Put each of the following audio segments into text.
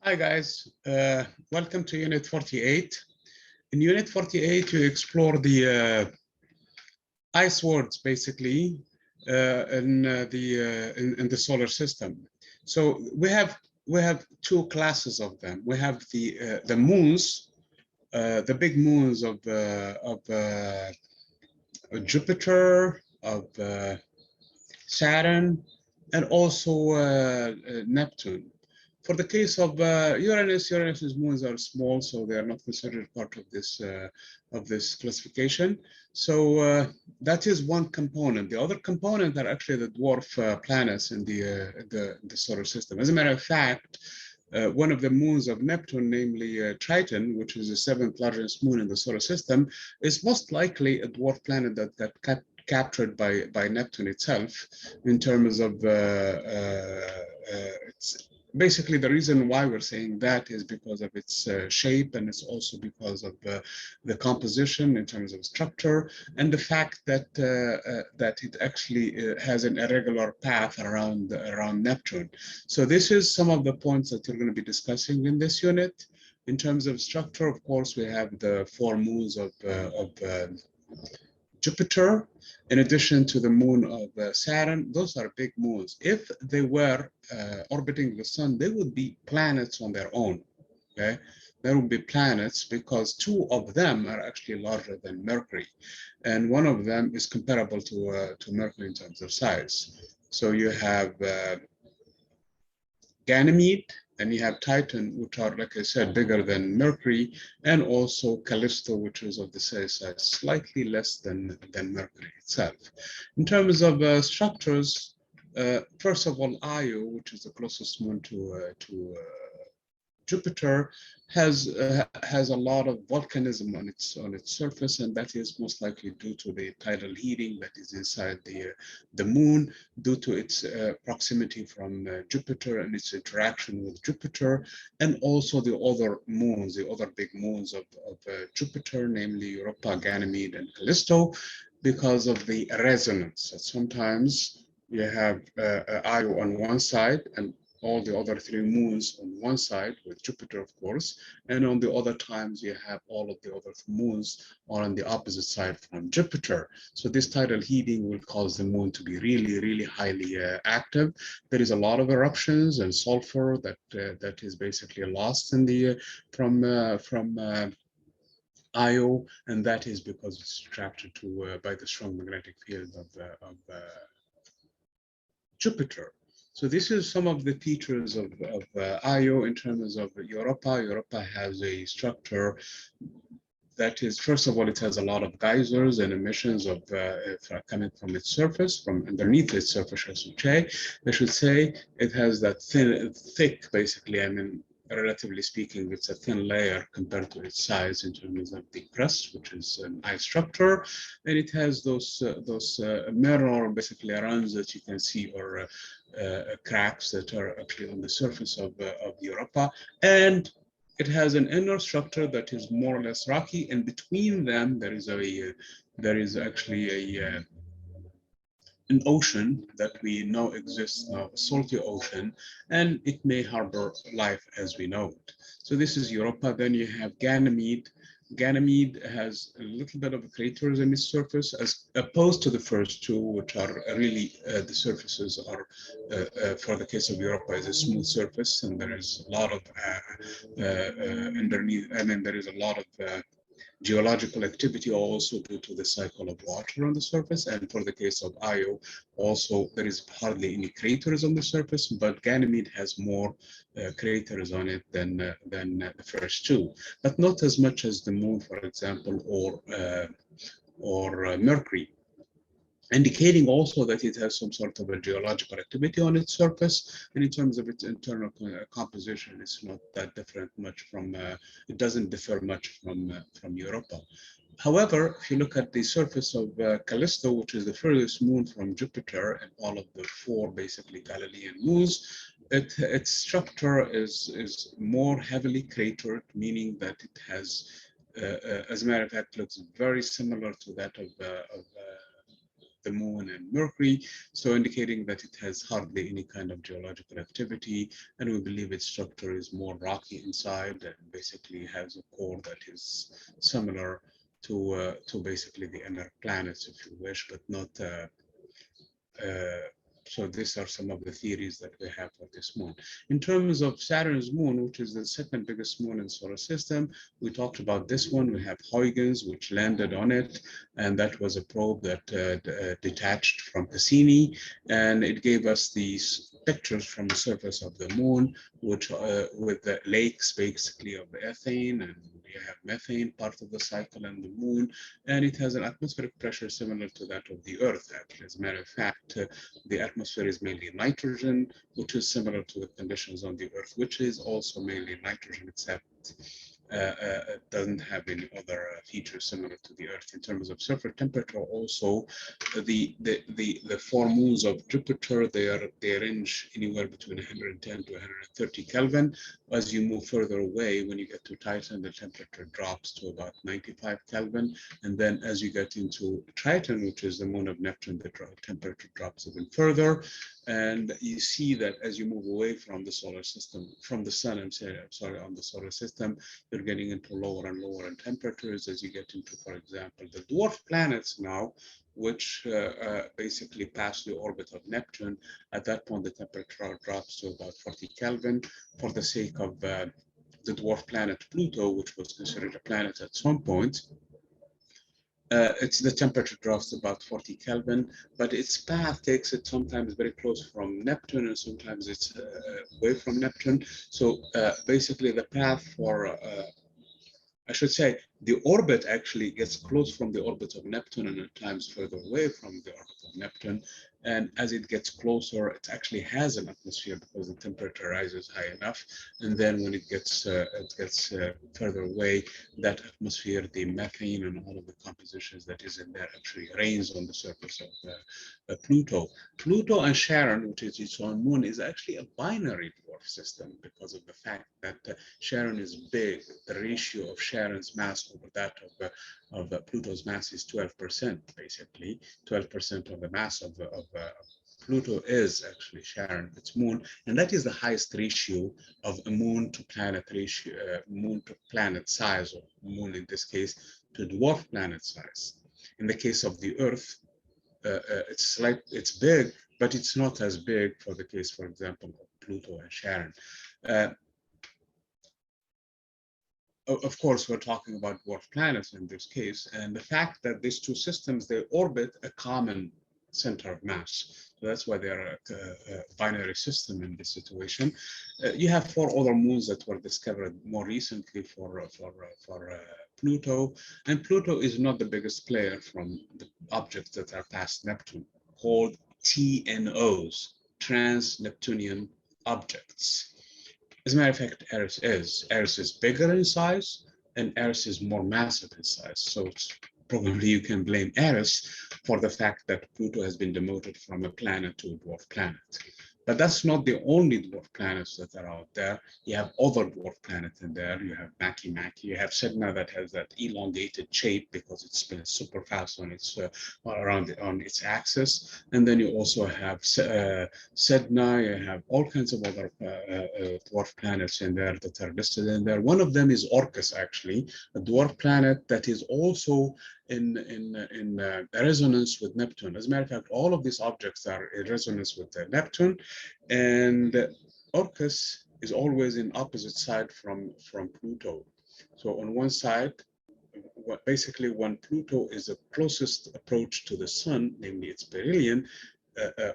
Hi guys, welcome to Unit 48. In Unit 48, you explore the ice worlds basically in the solar system. So we have two classes of them. We have the moons, the big moons of Jupiter, of Saturn, and also Neptune. For the case of Uranus's moons are small, so they are not considered part of this classification. So that is one component. The other component are actually the dwarf planets in the solar system. As a matter of fact, one of the moons of Neptune, namely Triton, which is the seventh largest moon in the solar system, is most likely a dwarf planet that captured by Neptune itself in terms of its. Basically, the reason why we're saying that is because of its shape, and it's also because of the composition in terms of structure, and the fact that that it actually has an irregular path around Neptune. So this is some of the points that you're going to be discussing in this unit. In terms of structure, of course, we have the four moons of Jupiter, in addition to the moon of Saturn. Those are big moons. If they were orbiting the sun, they would be planets on their own, okay? There would be planets because two of them are actually larger than Mercury, and one of them is comparable to Mercury in terms of size. So you have Ganymede, and you have Titan, which are, like I said, bigger than Mercury, and also Callisto, which is of the size slightly less than Mercury itself. In terms of structures, first of all, Io, which is the closest moon to Jupiter, has a lot of volcanism on its surface, and that is most likely due to the tidal heating that is inside the moon, due to its proximity from Jupiter and its interaction with Jupiter, and also the other moons, the other big moons of Jupiter, namely Europa, Ganymede, and Callisto, because of the resonance. So sometimes you have Io on one side and all the other three moons on one side, with Jupiter, of course, and on the other times you have all of the other moons on the opposite side from Jupiter. So this tidal heating will cause the moon to be really, really highly active. There is a lot of eruptions and sulfur that is basically lost in the from Io, and that is because it's attracted to by the strong magnetic field of Jupiter. So this is some of the features of Io in terms of Europa. Europa has a structure that is, first of all, it has a lot of geysers and emissions of coming from its surface, from underneath its surface, I should say. It has that thick, basically, I mean, relatively speaking, it's a thin layer compared to its size in terms of the crust, which is an ice structure, and it has those mirror, basically, runs that you can see, or cracks that are actually on the surface of Europa, and it has an inner structure that is more or less rocky, and between them there is actually an ocean that we know exists now, a salty ocean, and it may harbor life as we know it. So this is Europa. Then you have Ganymede. Ganymede has a little bit of craters in its surface, as opposed to the first two, which are really the surfaces are, for the case of Europa, is a smooth surface, and there is a lot of underneath. I mean, there is a lot of geological activity also due to the cycle of water on the surface. And for the case of Io, also there is hardly any craters on the surface, but Ganymede has more craters on it than the first two, but not as much as the moon, for example, or Mercury, indicating also that it has some sort of a geological activity on its surface. And in terms of its internal composition, it's not that different much from, it doesn't differ much from Europa. However, if you look at the surface of Callisto, which is the furthest moon from Jupiter, and all of the four basically Galilean moons, its structure is more heavily cratered, meaning that it has, as a matter of fact, looks very similar to that of the moon and Mercury, so indicating that it has hardly any kind of geological activity, and we believe its structure is more rocky inside and basically has a core that is similar to basically the inner planets, if you wish, but not so these are some of the theories that we have for this moon. In terms of Saturn's moon, which is the second biggest moon in the solar system, we talked about this one. We have Huygens, which landed on it, and that was a probe that detached from Cassini, and it gave us these pictures from the surface of the moon, which with the lakes basically of ethane, and you have methane part of the cycle and the moon, and it has an atmospheric pressure similar to that of the Earth, actually. As a matter of fact, the atmosphere is mainly nitrogen, which is similar to the conditions on the Earth, which is also mainly nitrogen, except it doesn't have any other features similar to the Earth. In terms of surface temperature, also the four moons of Jupiter, they range anywhere between 110 to 130 Kelvin. As you move further away, when you get to Titan, the temperature drops to about 95 Kelvin, and then as you get into Triton, which is the moon of Neptune, the temperature drops even further. And you see that as you move away from the solar system, from the sun, I'm sorry, on the solar system, you're getting into lower and lower in temperatures as you get into, for example, the dwarf planets now, which basically pass the orbit of Neptune. At that point, the temperature drops to about 40 Kelvin for the sake of the dwarf planet Pluto, which was considered a planet at some point. It's the temperature drops to about 40 Kelvin, but its path takes it sometimes very close from Neptune, and sometimes it's away from Neptune. So basically the path for, I should say, the orbit actually gets close from the orbit of Neptune and at times further away from the orbit of Neptune. And as it gets closer, it actually has an atmosphere because the temperature rises high enough. And then when it gets further away, that atmosphere, the methane and all of the compositions that is in there actually rains on the surface of Pluto. Pluto and Charon, which is its own moon, is actually a binary dwarf system because of the fact that Charon is big. The ratio of Charon's mass over that of Pluto's mass is 12%, basically. 12% of the mass of Pluto is actually Charon, its moon, and that is the highest ratio of a moon to planet ratio, moon to planet size, or moon in this case to dwarf planet size. In the case of the Earth, it's big, but it's not as big for the case, for example, of Pluto and Charon. Of course, we're talking about dwarf planets in this case, and the fact that these two systems, they orbit a common center of mass. So that's why they're a binary system in this situation. You have four other moons that were discovered more recently for Pluto, and Pluto is not the biggest player from the objects that are past Neptune, called TNOs, trans-Neptunian objects. As a matter of fact, Eris is bigger in size, and Eris is more massive in size. So probably you can blame Eris for the fact that Pluto has been demoted from a planet to a dwarf planet. But that's not the only dwarf planets that are out there. You have other dwarf planets in there. You have Makemake. You have Sedna that has that elongated shape because it spins super fast on its on its axis. And then you also have Sedna. You have all kinds of other dwarf planets in there that are listed in there. One of them is Orcas, actually, a dwarf planet that is also in resonance with Neptune. As a matter of fact, all of these objects are in resonance with Neptune, and Orcas is always in opposite side from Pluto. So on one side, basically when Pluto is the closest approach to the sun, namely its perihelion,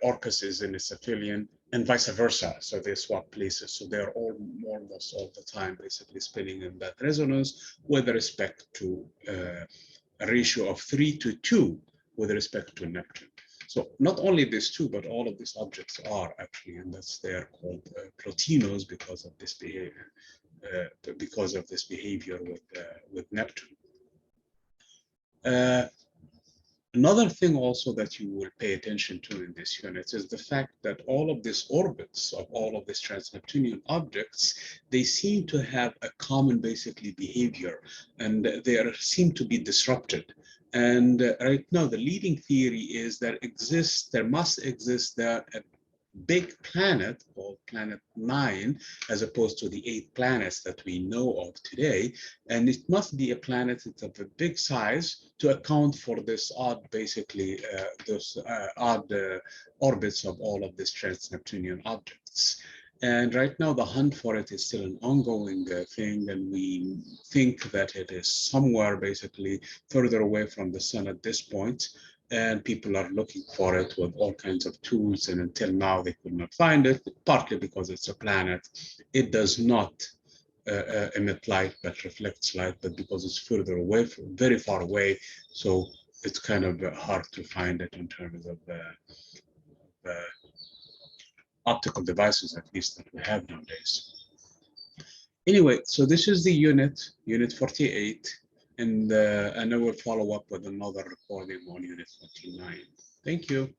Orcas is in its aphelion, and vice versa. So they swap places. So they're almost all the time basically spinning in that resonance with respect to a ratio of 3:2 with respect to Neptune. So not only these two, but all of these objects are actually, and that's they're called protinos because of this behavior, with Neptune. Another thing also that you will pay attention to in this unit is the fact that all of these orbits of all of these trans-Neptunian objects, they seem to have a common basically behavior, and they seem to be disrupted. And right now, the leading theory is there must exist a big planet called Planet 9, as opposed to the 8 planets that we know of today. And it must be a planet of a big size to account for this odd, basically, those odd orbits of all of these trans-Neptunian objects. And right now, the hunt for it is still an ongoing thing, and we think that it is somewhere basically further away from the sun at this point, and people are looking for it with all kinds of tools, and until now they could not find it, partly because it's a planet. It does not emit light, but reflects light, but because it's further away, very far away, so it's kind of hard to find it in terms of optical devices, at least that we have nowadays. Anyway, so this is the unit 48, and I will follow up with another recording on unit 49. Thank you.